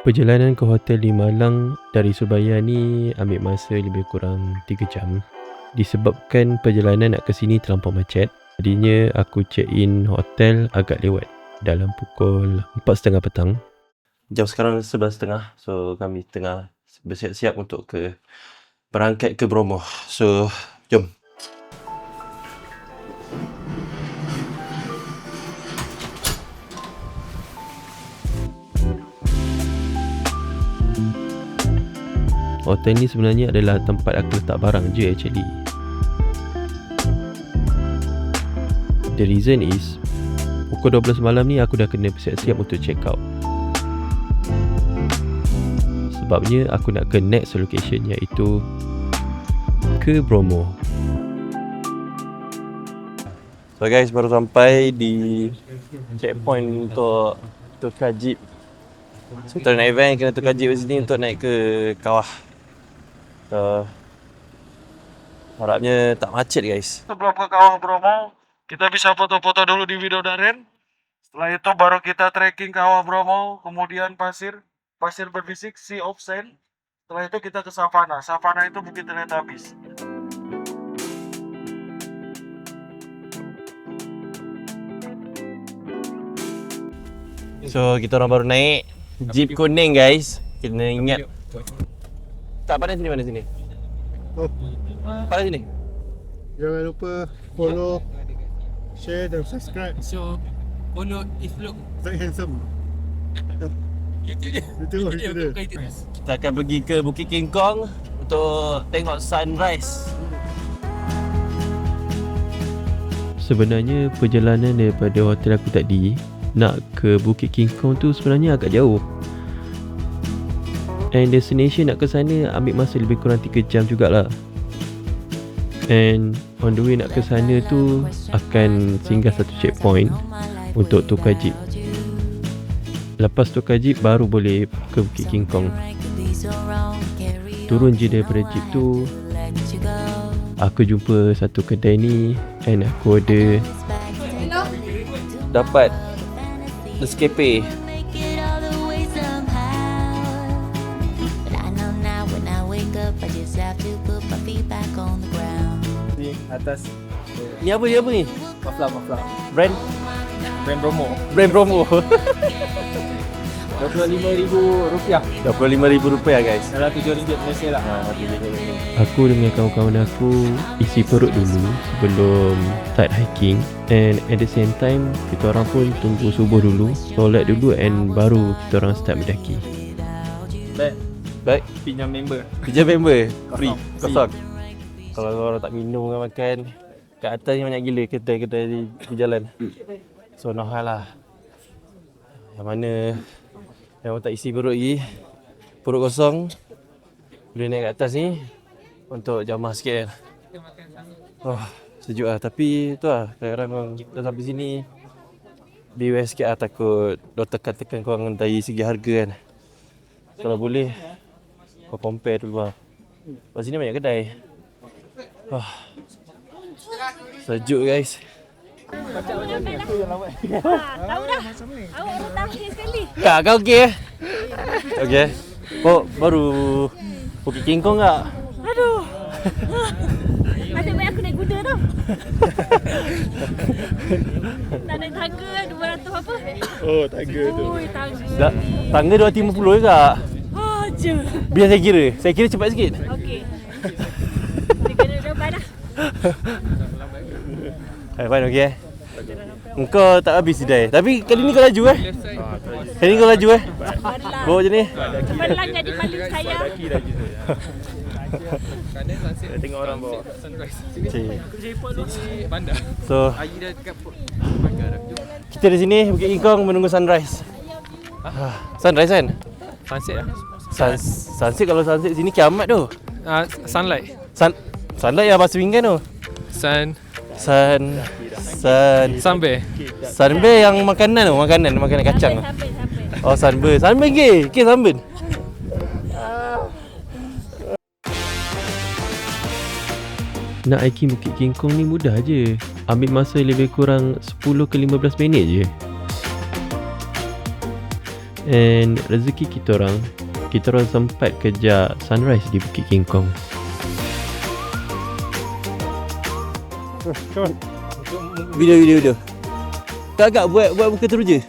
Perjalanan ke hotel di Malang dari Surabaya ni ambil masa lebih kurang 3 jam. Disebabkan perjalanan nak ke sini terlampau macet, jadinya aku check in hotel agak lewat, dalam pukul 4.30 petang. Jam sekarang 11.30, so kami tengah bersiap-siap untuk berangkat ke Bromo. So, jom. Hotel ni sebenarnya adalah tempat aku letak barang je actually. The reason is, pukul 12 malam ni aku dah kena bersiap-siap untuk check out. Sebabnya aku nak ke next location, iaitu ke Bromo. So guys, baru sampai di checkpoint untuk tukar jeep. So kita naik van, kena tukar jeep di sini untuk naik ke kawah. So, harapnya tak macet guys. Sebelum ke kawah Bromo, kita bisa foto-foto dulu di Widodaren. Setelah itu baru kita trekking kawah Bromo, kemudian pasir berbisik, Sea of Sand. Setelah itu kita ke Savana. Savana itu Bukit Teletubbies. So kita orang baru naik jeep kuning guys. Kena ingat. Tak, pada sini. Oh, Pada sini. jangan lupa follow, share dan subscribe. So, follow if look. Very handsome. Itu dia. Itu dia. Kita akan pergi ke Bukit King Kong untuk tengok sunrise. Sebenarnya perjalanan daripada hotel aku tadi nak ke Bukit King Kong tu sebenarnya agak jauh. And destination nak ke sana ambil masa lebih kurang 3 jam jugalah. And on the way nak ke sana tu akan singgah satu checkpoint untuk tukar jeep. Lepas tukar jeep baru boleh ke Bukit King Kong. Turun je daripada jeep tu, aku jumpa satu kedai ni and aku order. Dapat Nescafe. Di atas Ni apa ni? Mafla. Brand Bromo. Bromo. RM25,000. RM25,000 guys. Dalam RM7 Malaysia lah. Aku dengan kawan-kawan aku isi perut dulu sebelum start hiking, and at the same time kita orang pun tunggu subuh dulu, solat dulu, and baru kita orang start mendaki. Baik, Pinjam member. kerja member free, Kosong. kosong. Kalau orang tak minum dengan makan, kat atas ni banyak gila kedai-kedai di jalan. So no hal lah. Yang mana yang tak isi perut lagi, perut kosong, boleh naik kat atas ni untuk jamah sikit kan. Oh, sejuk lah. Tapi tu lah, kadang-kadang korang dah sampai sini, beware sikit lah, takut dia tekan korang dari segi harga kan. Kalau boleh kau compare dulu lah. Kat sini banyak kedai. Oh, sejuk guys. Tahu dah. Awak orang terakhir sekali. Kak, kau okey eh? Okey. Kau baru Bukit King Kong tak? Aduh. Nasib baik aku naik kuda tau. Nak naik tangga 200 apa? Oh, tangga tu. Ui, tangga. Tangga 250 juga. Aja. Biar saya kira. Saya kira cepat sikit. Okey. Dia kena ramai dah. Fine, okey eh? Engkau tak habis sedai. Tapi kali ni kau laju eh? Kali ni kau laju eh? Cemerlang. Bawa macam ni? Cemerlang jadi malu saya. Tengok orang bawa sunrise. Cik. Bandar. So, Air dah dekat bandar dah. kita di sini Bukit King Kong menunggu sunrise. Sunrise kan? Sunset lah. Sunset, kalau sunset sini kiamat tu. Sunlight. Sunlight ya bahasa Pinggan tu. Sunbear. Sunbear yang makanan kacang. Sampai. Oh, sunburn. Sunburn ke? Okay, sunburn. Nak hiking Bukit King Kong ni mudah je. Ambil masa lebih kurang 10 ke 15 minit je. And rezeki kita orang sempat kejar sunrise di Bukit King Kong. Video. Agak buat muka teruja.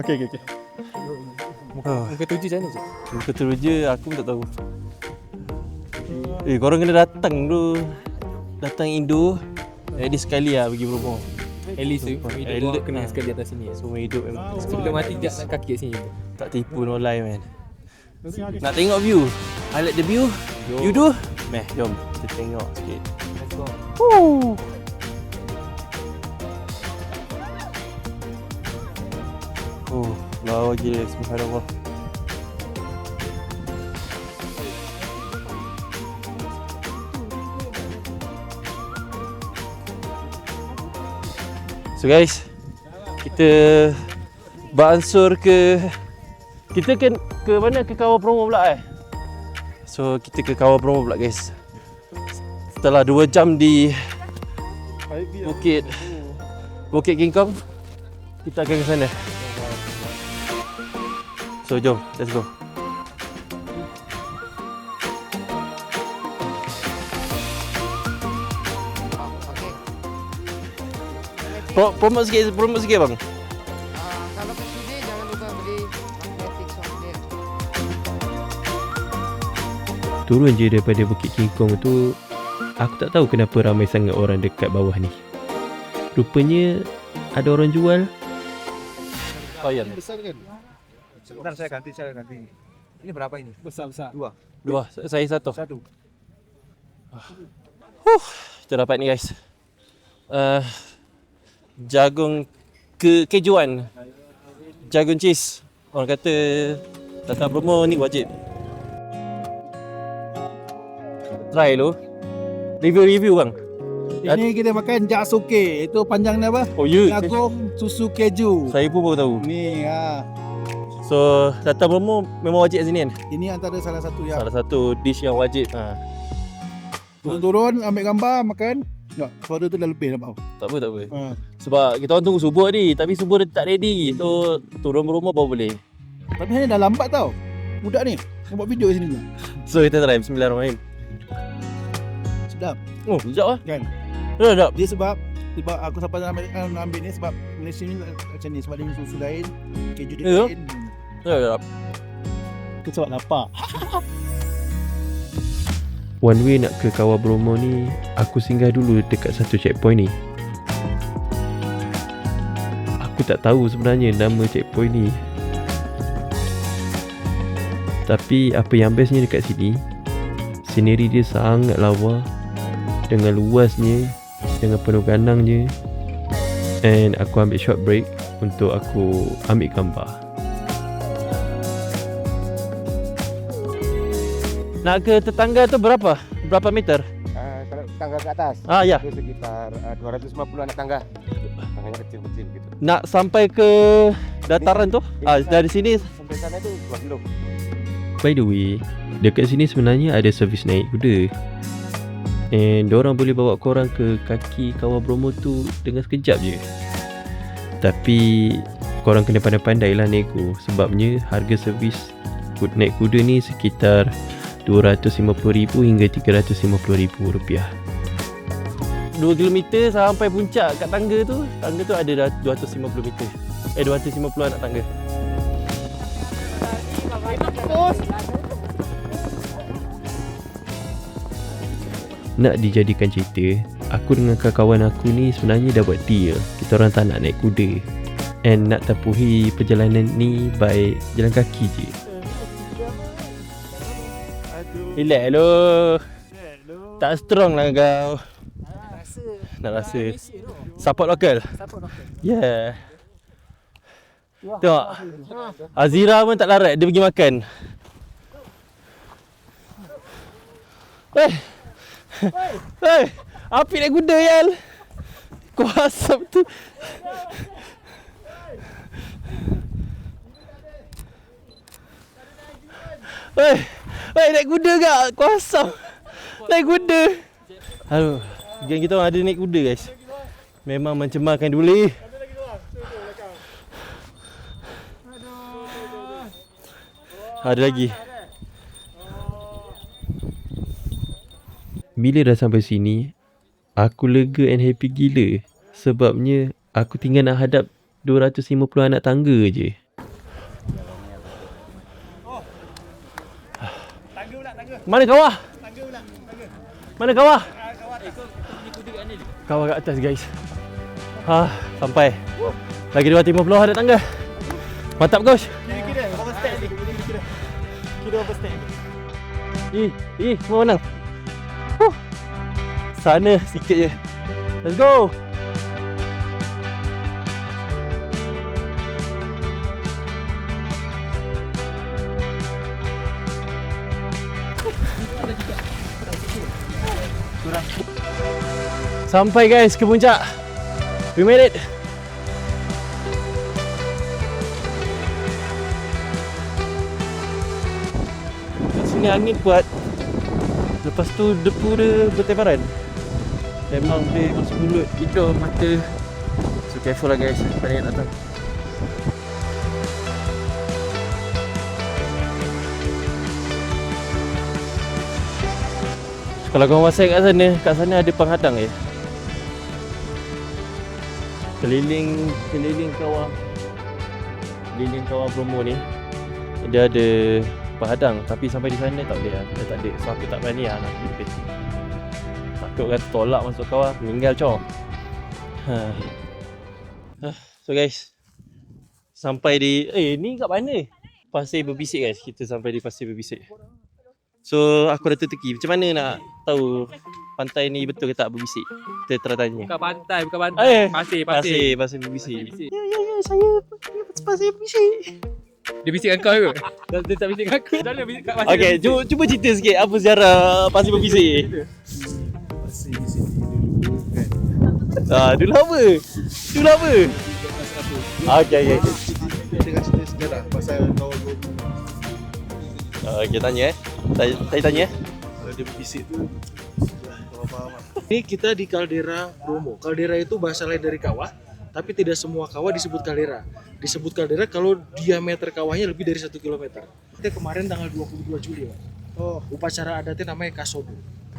Okay. Muka tuju macam mana je? Muka teruja aku pun tak tahu. Korang kena datang dulu. Datang Indo. At least sekali lah pergi Bromo. At least hidup kena sekali atas sini. Semua hidup memang. Sebelum mati jap kaki kat sini. Tak tipu no lie man. Nak tengok view. I like the view. You do? Meh, jom kita tengok sikit. Let's go. Woo. Oh, lawa gila, subhanallah. So guys, kita beransur ke mana? Ke Kawah Bromo pula So kita ke Kawah Bromo pula guys. Setelah 2 jam di Bukit King Kong, kita akan ke sana. So jom, let's go. Promote sikit bang. Kalau ke sini jangan lupa beli magnetic software. Turun je daripada Bukit King Kong tu, aku tak tahu kenapa ramai sangat orang dekat bawah ni. Rupanya ada orang jual. Oh ya. Besar kan? Sebentar saya ganti. Ini berapa ini? Besar. Dua, saya satu. Kita dapat ni guys. Jagung kejuan. Jagung cheese. Orang kata datang Bromo ni wajib. Try dulu. Review bang. Ini kita makan jaksoke. Itu panjangnya apa? Oh ya. Jagung susu keju. Saya pun baru tahu. Ni So datang Bromo memang wajib kat sini kan? ini antara salah satu yang Salah satu dish yang wajib. turun ambil gambar makan. Tak, suara tu dah lebih nampak. Tak apa. Sebab kita orang tunggu subuh ni, tapi subuh dia tak ready. So turun Bromo baru boleh. Tapi hanya dah lambat tau. Budak ni yang buat video kat sini ni. So kita try. Bismillahirrahmanirrahim. Sedap Oh, sekejap lah. kan? Sedap. Dia sebab aku sampai nak ambil ni sebab Malaysia ni macam ni. Sebab dia ni susu lain, keju dia Ya. lain. Sedap. Aku sebab lapar. One way nak ke Kawah Bromo ni, aku singgah dulu dekat satu checkpoint ni. Aku tak tahu sebenarnya nama checkpoint ni. Tapi apa yang bestnya dekat sini, scenery dia sangat lawa, dengan luasnya, dengan penuh ganangnya. And aku ambil short break untuk aku ambil gambar. Nak ke tetangga tu berapa? Berapa meter? Kalau tangga ke atas Ya. itu sekitar 250 anak tangga. Tangganya kecil-kecil gitu. Nak sampai ke dataran tu? Dari sini. Sampai sana itu 2 kilo. By the way, dekat sini sebenarnya ada servis naik kuda. And diorang boleh bawa korang ke kaki Kawah Bromo tu dengan sekejap je. Tapi korang kena pandai-pandai lah nego. Sebabnya harga servis naik kuda ni sekitar RM250,000 hingga RM350,000. 2 km sampai puncak kat tangga tu. Tangga tu ada 250 meter. 250 anak tangga. Nak dijadikan cerita, aku dengan kawan aku ni sebenarnya dah buat deal. Kita orang tak nak naik kuda. And nak tempuhi perjalanan ni by jalan kaki je. Relax lo. Tak strong lah kau. Nak rasa. Support lokal. Yeah. Tengok. Azira pun tak larat dia pergi makan. Hei, api naik kuda Yal. Kau asap tu. Hei, naik kuda kak. Kau asap. Naik kuda. Aduh, geng kita orang ada naik kuda guys. Memang mencemarkan dulu. Ada lagi. Bila dah sampai sini, aku lega and happy gila. Sebabnya aku tinggal nak hadap 250 anak tangga je. Mana kawah? Mana kawah? Kawah kat atas guys. Sampai. Lagi 250 ada tangga. Mantap coach. Kira berapa step ni? Kira berapa step? Semua menang. Sana sikit je. Let's go. Sampai guys ke puncak. We made it. Kat sini angin kuat. Lepas tu debu dia bertebaran. Memang dia masuk mulut, hidung, mata. So careful lah guys, pada yang datang. Kalau korang WhatsApp kat sana ada penghadang je. Keliling kawah Bromo ni dia ada penghadang, tapi sampai di sana tak boleh lah. Dia tak ada. So aku tak berani lah nak pergi. Takut kan tolak masuk kawah, meninggal cok. So guys, sampai di ni kat mana? Pasir Berbisik guys. Kita sampai di Pasir Berbisik. So aku dah terteki. Macam mana nak tahu pantai ni betul ke tak berbisik? Kita try tanya. Bukan pantai. Pasir. Pasir Berbisik. Ya, saya Pasir Berbisik. Dia bisik dengan kau ke? Dia tak bisik dengan aku. Dah bisik kat pasir. Okay, cuba cerita sikit apa sejarah Pasir Berbisik. Pasir di sini dulu kan. Dulu apa? Okay. Dengan cerita sejarah pasal kawah Bromo. Okay, tanya Saya tanya Kalau dia berbisik tu kau faham tak? Ini kita di kaldera Bromo. Kaldera itu bahasa lain dari kawah, tapi tidak semua kawah disebut kaldera. Disebut kaldera kalau diameter kawahnya lebih dari 1 km. Kita kemarin tanggal 22 Juli Pak. Upacara adatnya namanya Kasodo.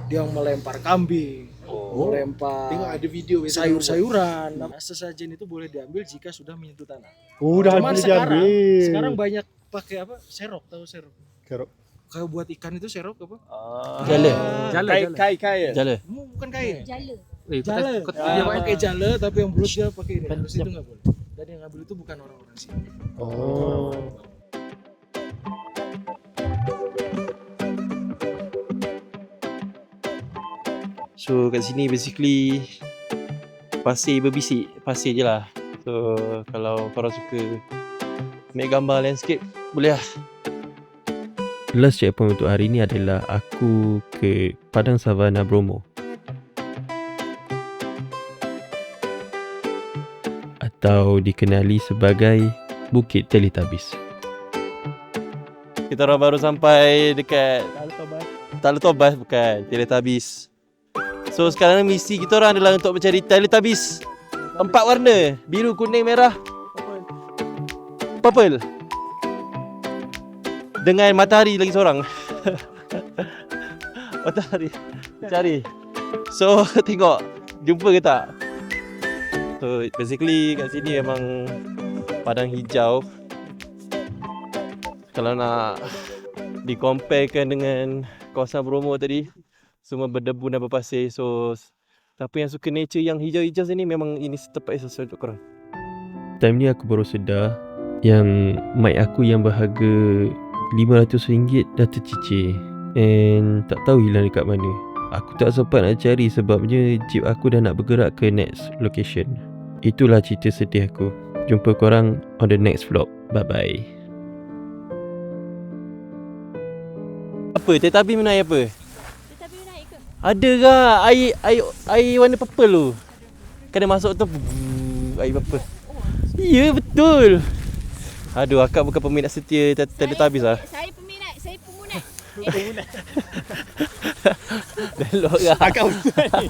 Dia melempar kambing, melempar Tengok ada video sayur-sayuran. Sesajen itu boleh diambil jika sudah menyentuh tanah. Udah Cuman boleh diambil. sekarang banyak pakai apa? Serok, tahu serok? Serok. Kalau buat ikan itu serok apa? Jala. Jala. Bukan kain. Jala. Jala. Dia pakai jala, tapi yang bulat dia pakai ini. Harus itu nggak boleh. Dan yang ngambil itu bukan orang-orang sini. So kat sini basically Pasir Berbisik. Pasir je lah. So kalau korang suka ambil gambar landscape, boleh lah. Last checkpoint untuk hari ni adalah aku ke Padang Savana Bromo, atau dikenali sebagai Bukit Teletubbies. Kita orang baru sampai dekat Teletubbies, bukan Teletubbies. So sekarang misi kita orang adalah untuk mencari Teletubbies 4 warna, biru, kuning, merah, purple. Dengan matahari lagi seorang. Matahari cari. So tengok jumpa ke tak. So basically kat sini memang padang hijau. Kalau nak dikomparekan dengan kawasan Bromo tadi, semua berdebu dan berpasir. So siapa yang suka nature yang hijau-hijau sini, memang ini tempat yang sesuai untuk korang. Time ni aku baru sedar yang mic aku yang berharga RM500 dah tercicir and tak tahu hilang dekat mana. Aku tak sempat nak cari sebabnya jeep aku dah nak bergerak ke next location. Itulah cerita sedih aku. Jumpa korang on the next vlog. Bye bye. Apa? Tetapi menaik apa? Tetapi naik ke? Ada ke air warna purple tu? Kena masuk tu air purple. Ya betul. Aduh, akak bukan peminat setia Teletubbies lah. Saya peminat, saya pemunat. Delok lah. Akak betul ni.